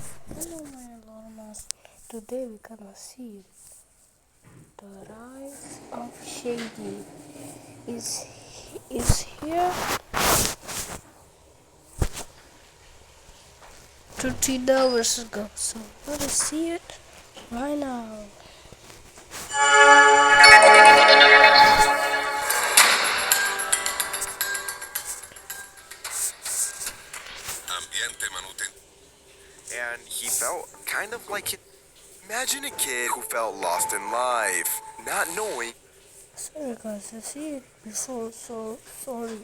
Hello my alarmas. Today we're gonna see the rise of Shady is here 13 hours ago. So let us see it right now. And he felt kind of like it. Imagine a kid who felt lost in life, not knowing Sorry guys, I see it before, so sorry.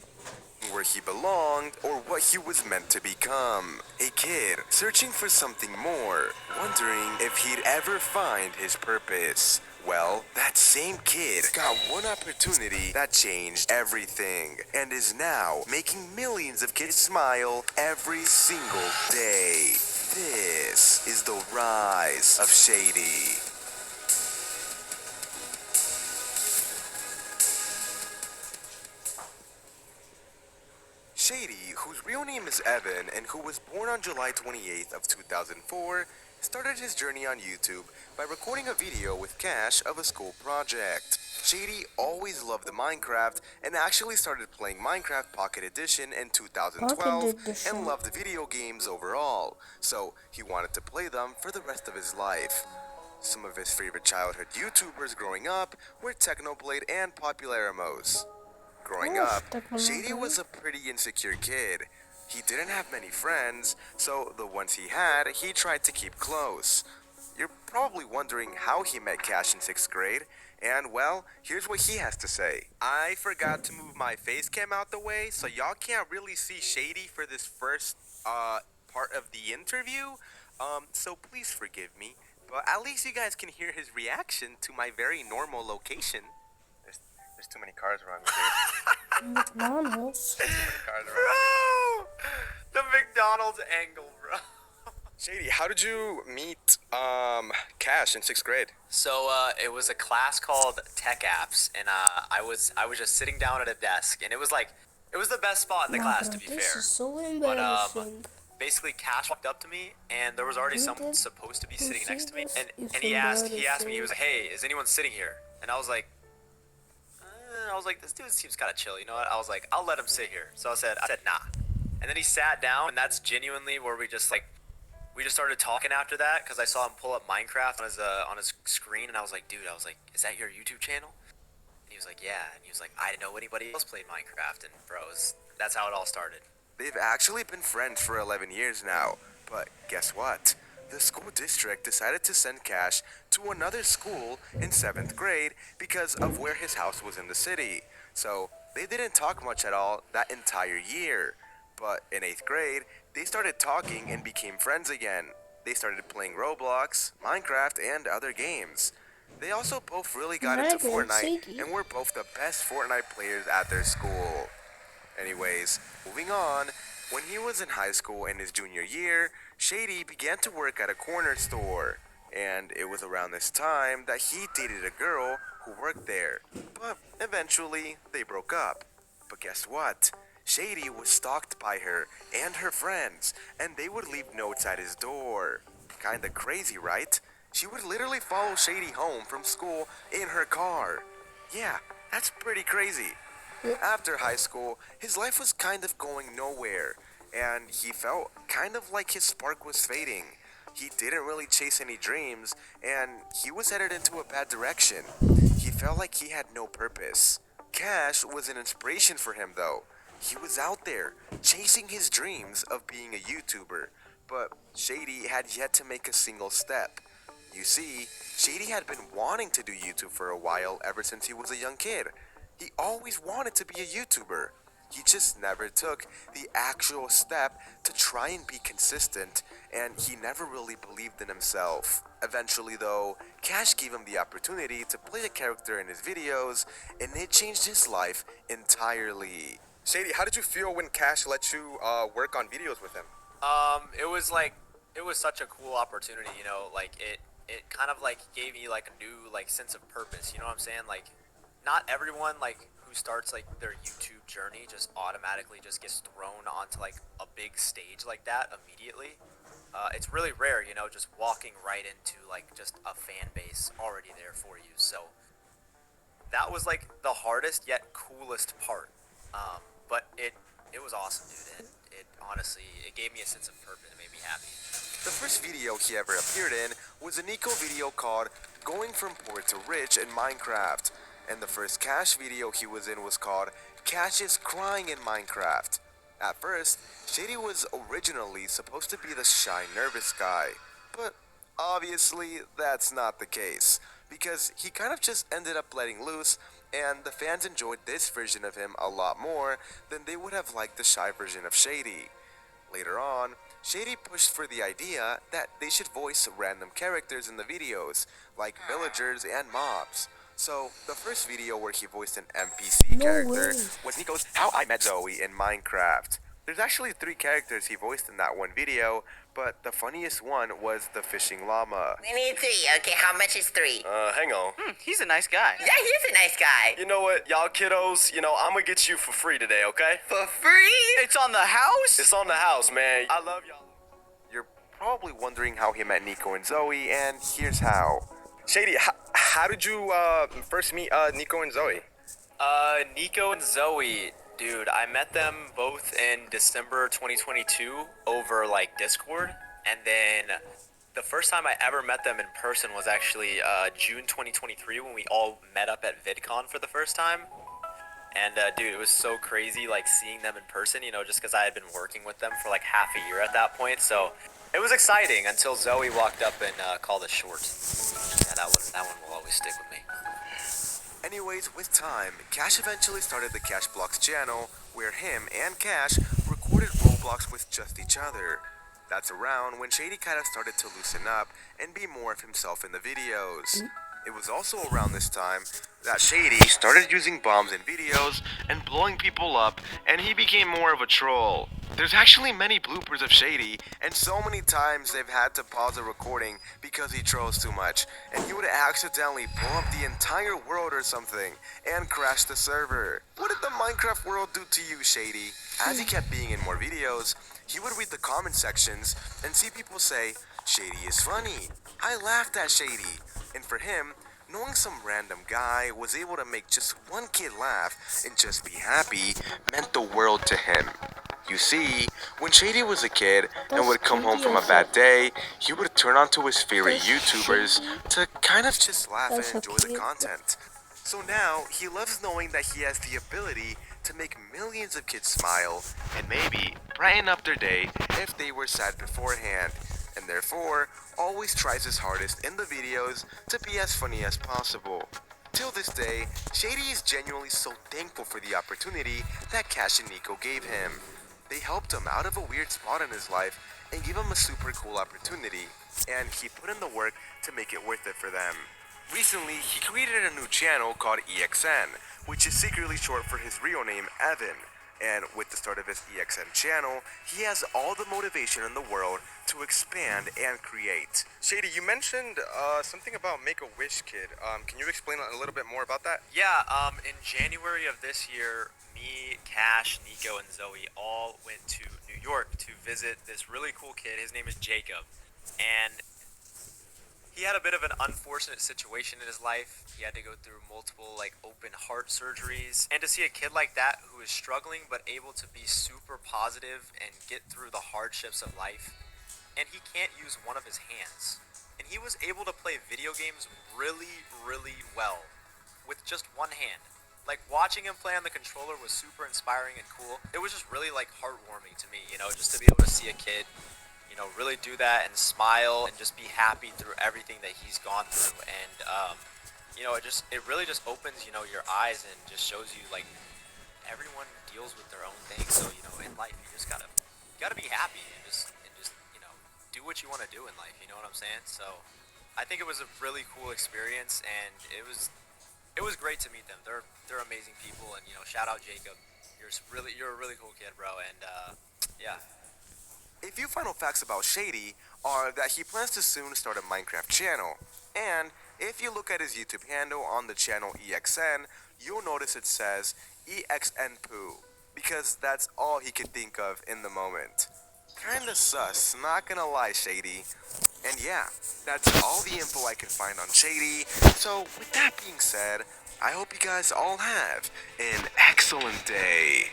where he belonged or what he was meant to become. A kid searching for something more, wondering if he'd ever find his purpose. Well, that same kid got one opportunity that changed everything and is now making millions of kids smile every single day. This is the rise of Shady. Shady, whose real name is Evan and who was born on July 28th of 2004, started his journey on YouTube by recording a video with Cash of a school project. Shady always loved the Minecraft and actually started playing Minecraft Pocket Edition in Pocket 2012 and edition. loved video games overall, so he wanted to play them for the rest of his life. Some of his favorite childhood YouTubers growing up were Technoblade and Popularamos. I Growing watched up, Shady Technology. was a pretty insecure kid. He didn't have many friends, so the ones he had, he tried to keep close. You're probably wondering how he met Cash in 6th grade, and well, here's what he has to say. I forgot to move my face cam out the way, so y'all can't really see Shady for this first, part of the interview. So please forgive me, but at least you guys can hear his reaction to my very normal location. There's too many cars around me, dude. McDonald's. Too many cars around me. Bro! The McDonald's angle, bro. Shady, how did you meet Cash in 6th grade? So it was a class called Tech Apps, and I was just sitting down at a desk, and it was the best spot in the Nah, class, bro, to be this fair. is so But embarrassing. basically, Cash walked up to me, and there was already You someone did? supposed to be You sitting see next to me, this? and It's and he asked me, he was embarrassing. like, "Hey, is anyone sitting here?" And I was like, this dude seems kind of chill, you know what? I was like, I'll let him sit here. So I said nah, and then he sat down, and that's genuinely where we just started talking after that because I saw him pull up Minecraft on his screen, and I was like, dude, is that your YouTube channel? And he was like, yeah. And he was like, I didn't know anybody else played Minecraft, and bros, that's how it all started. They've actually been friends for 11 years now. But guess what? The school district decided to send Cash to another school in 7th grade because of where his house was in the city. So they didn't talk much at all that entire year. But in 8th grade, they started talking and became friends again. They started playing Roblox, Minecraft, and other games. They also both really got into Dragon Fortnite City. and were both the best Fortnite players at their school. Anyways, moving on, when he was in high school in his junior year, Shady began to work at a corner store. And it was around this time that he dated a girl who worked there. But eventually, they broke up. But guess what? Shady was stalked by her and her friends, and they would leave notes at his door. Kinda crazy, right? She would literally follow Shady home from school in her car. Yeah, that's pretty crazy. After high school, his life was kind of going nowhere, and he felt kind of like his spark was fading. He didn't really chase any dreams, and he was headed into a bad direction. He felt like he had no purpose. Cash was an inspiration for him, though. He was out there, chasing his dreams of being a YouTuber, but Shady had yet to make a single step. You see, Shady had been wanting to do YouTube for a while ever since he was a young kid. He always wanted to be a YouTuber. He just never took the actual step to try and be consistent, and he never really believed in himself. Eventually, though, Cash gave him the opportunity to play a character in his videos, and it changed his life entirely. Shady, how did you feel when Cash let you work on videos with him? It was it was such a cool opportunity, you know, it kind of like gave me like a new like sense of purpose, you know what I'm saying? Like not everyone like who starts like their YouTube journey just automatically just gets thrown onto like a big stage like that immediately. it's really rare, just walking right into like just a fan base already there for you. So that was like the hardest yet coolest part. But it was awesome, dude, and it honestly it gave me a sense of purpose. It made me happy. The first video he ever appeared in was a Nico video called Going from Poor to Rich in Minecraft, and the first Cash video he was in was called Cash is Crying in Minecraft. At first, Shady was originally supposed to be the shy, nervous guy, but obviously that's not the case, because he kind of just ended up letting loose, and the fans enjoyed this version of him a lot more than they would have liked the shy version of Shady. Later on, Shady pushed for the idea that they should voice random characters in the videos, like villagers and mobs. So, the first video where he voiced an NPC No character way. was Nico's How I Met Zoe in Minecraft. There's actually 3 characters he voiced in that one video, but the funniest one was the fishing llama. We need 3. Okay, how much is 3? Hang on. He's a nice guy. Yeah, he's a nice guy. You know what, y'all kiddos, I'm gonna get you for free today, okay? For free? It's on the house? It's on the house, man. I love y'all. You're probably wondering how he met Nico and Zoe, and here's how. Shady, how did you first meet Nico and Zoe? Nico and Zoe, dude, I met them both in December 2022 over like Discord, and then the first time I ever met them in person was actually June 2023 when we all met up at VidCon for the first time. And dude, it was so crazy like seeing them in person, just because I had been working with them for like half a year at that point. So it was exciting until Zoe walked up and called us short. Yeah, that one will always stick with me. Anyways, with time, Cash eventually started the Cash Blocks channel, where him and Cash recorded Roblox with just each other. That's around when Shady kind of started to loosen up and be more of himself in the videos. It was also around this time that Shady started using bombs in videos and blowing people up, and he became more of a troll. There's actually many bloopers of Shady, and so many times they've had to pause the recording because he trolls too much, and he would accidentally blow up the entire world or something, and crash the server. What did the Minecraft world do to you, Shady? As he kept being in more videos, he would read the comment sections and see people say, Shady is funny. I laughed at Shady. And for him, knowing some random guy was able to make just one kid laugh and just be happy meant the world to him. You see, when Shady was a kid and would come home from a bad day, he would turn on to his favorite YouTubers to kind of just laugh and enjoy the content. So now, he loves knowing that he has the ability to make millions of kids smile and maybe brighten up their day if they were sad beforehand, and therefore always tries his hardest in the videos to be as funny as possible. Till this day, Shady is genuinely so thankful for the opportunity that Cash and Nico gave him. They helped him out of a weird spot in his life and gave him a super cool opportunity, and he put in the work to make it worth it for them. Recently, he created a new channel called EXN, which is secretly short for his real name, Evan. And with the start of his EXN channel, he has all the motivation in the world to expand and create. Shady, you mentioned something about Make-A-Wish Kid. Can you explain a little bit more about that? Yeah, in January of this year, me, Cash, Nico, and Zoe all went to New York to visit this really cool kid. His name is Jacob. And he had a bit of an unfortunate situation in his life. He had to go through multiple open heart surgeries. And to see a kid like that who is struggling but able to be super positive and get through the hardships of life, and he can't use one of his hands. And he was able to play video games really, really well with just one hand. Watching him play on the controller was super inspiring and cool. It was just really heartwarming to me, just to be able to see a kid really do that and smile and just be happy through everything that he's gone through. And, it really just opens, your eyes and just shows you, everyone deals with their own thing. So, in life, you just gotta be happy and just, do what you want to do in life. You know what I'm saying? So, I think it was a really cool experience, and it was great to meet them. They're amazing people, and, shout out Jacob. You're a really cool kid, bro. And, yeah. A few final facts about Shady are that he plans to soon start a Minecraft channel, and if you look at his YouTube handle on the channel EXN, you'll notice it says EXNPoo, because that's all he could think of in the moment. kinda sus, not gonna lie, Shady. And yeah, that's all the info I could find on Shady. So, with that being said, I hope you guys all have an excellent day.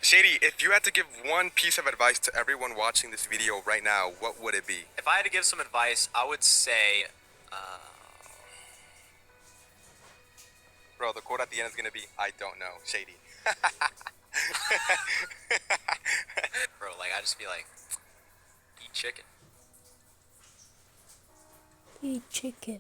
Shady, if you had to give one piece of advice to everyone watching this video right now, what would it be? If I had to give some advice, I would say, Bro, the quote at the end is gonna be, I don't know, Shady. bro, like I just be like, eat chicken. Eat chicken.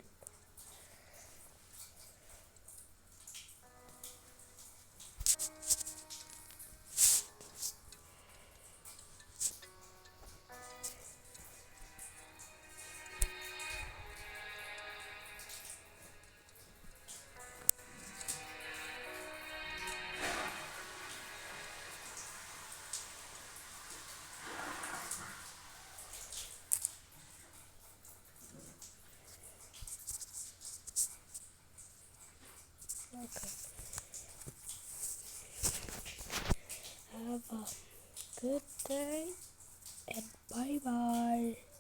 Okay. Have a good day and bye bye.